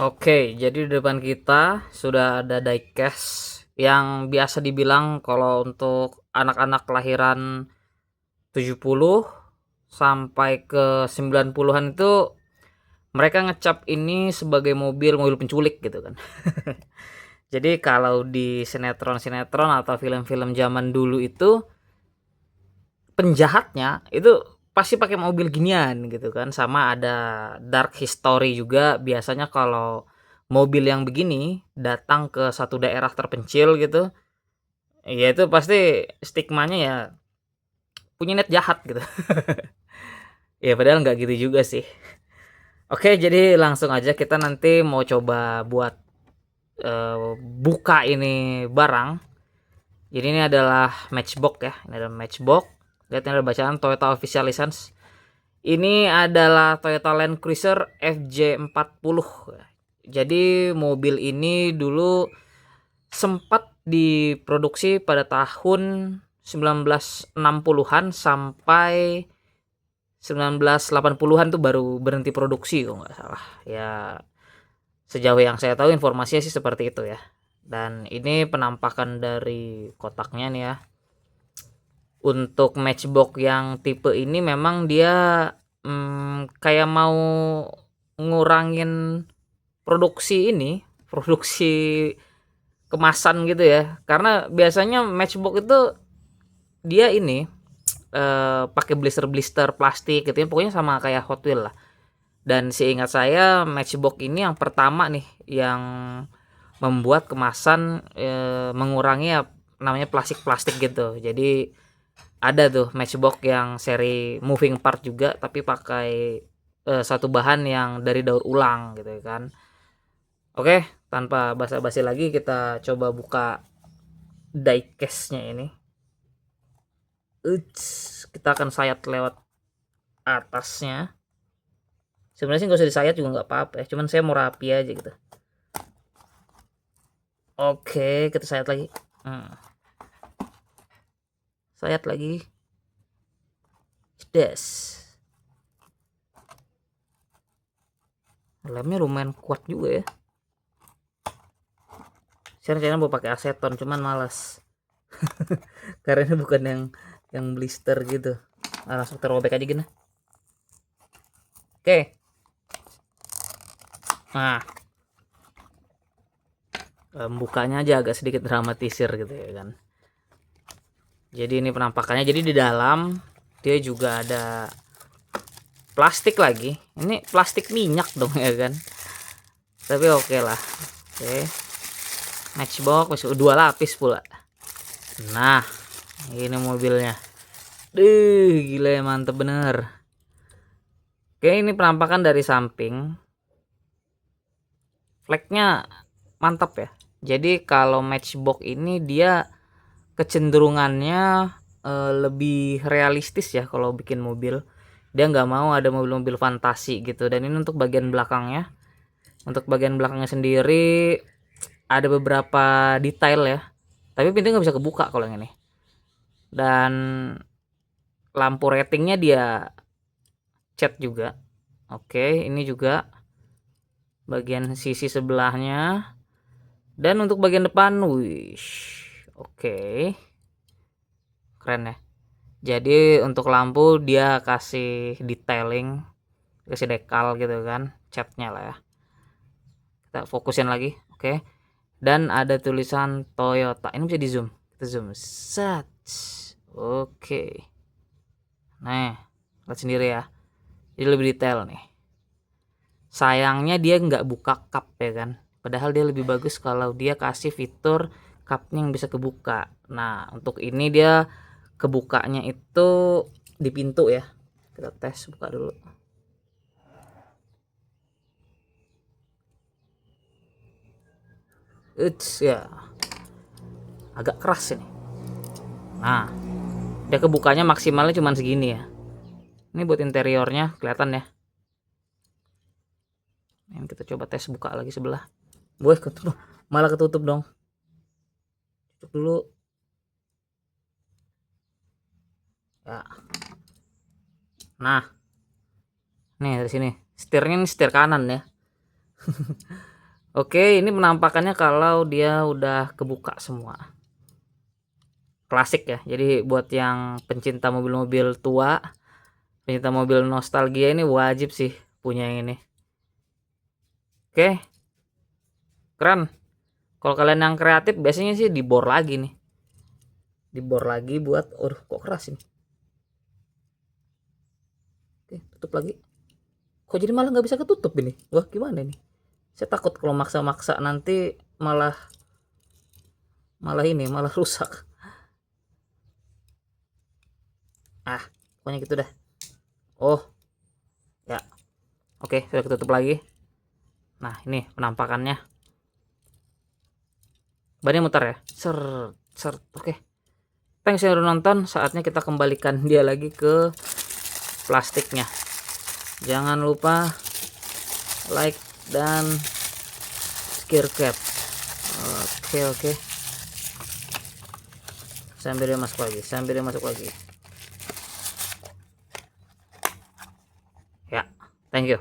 Oke, jadi di depan kita sudah ada diecast yang biasa dibilang kalau untuk anak-anak kelahiran 70 sampai ke 90-an itu mereka ngecap ini sebagai mobil-mobil penculik gitu kan. Jadi kalau di sinetron-sinetron atau film-film zaman dulu itu penjahatnya itu pasti pakai mobil ginian gitu kan, sama ada dark history juga biasanya kalau mobil yang begini datang ke satu daerah terpencil gitu, ya itu pasti stigmanya ya punya niat jahat gitu. Ya padahal nggak gitu juga sih. Oke, jadi langsung aja kita nanti mau coba buat buka ini barang. Jadi ini adalah matchbox ya, ini adalah matchbox. Lihat ini ada bacaan Toyota Official License. Ini adalah Toyota Land Cruiser FJ40. Jadi mobil ini dulu sempat diproduksi pada tahun 1960-an sampai 1980-an tuh baru berhenti produksi kalau nggak salah. Ya sejauh yang saya tahu informasinya sih seperti itu ya. Dan ini penampakan dari kotaknya nih ya. Untuk matchbox yang tipe ini memang dia kayak mau ngurangin produksi ini, produksi kemasan gitu ya. Karena biasanya matchbox itu dia ini pakai blister-blister plastik gitu ya. Pokoknya sama kayak Hot Wheels lah. Dan seingat saya matchbox ini yang pertama nih yang membuat kemasan mengurangi ya namanya plastik-plastik gitu. Jadi ada tuh matchbox yang seri moving part juga tapi pakai satu bahan yang dari daur ulang gitu kan. Oke, tanpa basa-basi lagi kita coba buka diecast-nya ini. Kita akan sayat lewat atasnya. Sebenarnya sih nggak usah disayat juga nggak apa-apa ya, cuman saya mau rapi aja gitu. Oke, kita sayat lagi. Sayat lagi. Des. Lemnya lumayan kuat juga ya. Saya rencananya mau pakai aseton cuman malas. Karena ini bukan yang blister gitu. Nah, langsung terobek aja gini. Oke. Nah, bukanya aja agak sedikit dramatisir gitu ya kan. Jadi ini penampakannya. Jadi di dalam dia juga ada plastik lagi. Ini plastik minyak dong ya kan. Tapi oke lah. Oke. Matchbox masih dua lapis pula. Nah, ini mobilnya. Gila ya, mantep bener. Oke, ini penampakan dari samping. Flagnya mantap ya. Jadi kalau matchbox ini dia kecenderungannya lebih realistis ya kalau bikin mobil. Dia nggak mau ada mobil-mobil fantasi gitu. Dan ini untuk bagian belakangnya. Untuk bagian belakangnya sendiri ada beberapa detail ya. Tapi pintunya nggak bisa kebuka kalau yang ini. Dan lampu ratingnya dia cat juga. Oke, ini juga bagian sisi sebelahnya. Dan untuk bagian depan, wish, oke, keren ya. Jadi untuk lampu dia kasih detailing, kasih dekal gitu kan, catnya lah ya. Kita fokusin lagi, oke. Dan ada tulisan Toyota. Ini bisa di zoom, kita zoom, set, oke. Nah, lihat sendiri ya. Jadi lebih detail nih. Sayangnya dia nggak buka kap ya kan. Padahal dia lebih bagus kalau dia kasih fitur cupnya yang bisa kebuka. Nah untuk ini dia kebukanya itu di pintu ya. Kita tes buka dulu. Ya agak keras ini. Nah dia kebukanya maksimalnya cuma segini ya. Ini buat interiornya kelihatan ya. Ini kita coba tes buka lagi sebelah. Wah ketutup, malah ketutup dong. Tutup dulu. Ya. Nah, nih dari sini. Setirnya ini setir kanan ya. Oke, ini penampakannya kalau dia udah kebuka semua. Klasik ya. Jadi buat yang pencinta mobil-mobil tua, pencinta mobil nostalgia ini wajib sih punya yang ini. Oke, keren. Kalau kalian yang kreatif biasanya sih dibor lagi nih. Dibor lagi buat, kok keras ini. Oke, tutup lagi. Kok jadi malah nggak bisa ketutup ini? Wah, gimana nih? Saya takut kalau maksa-maksa nanti malah malah rusak. Pokoknya gitu dah. Oh ya, oke, sudah ketutup lagi. Nah, ini penampakannya. Bannya muter ya, ser. Oke, thanks yang udah nonton. Saatnya kita kembalikan dia lagi ke plastiknya. Jangan lupa like dan scare cap. Oke. Sambil dia masuk lagi. Ya, thank you.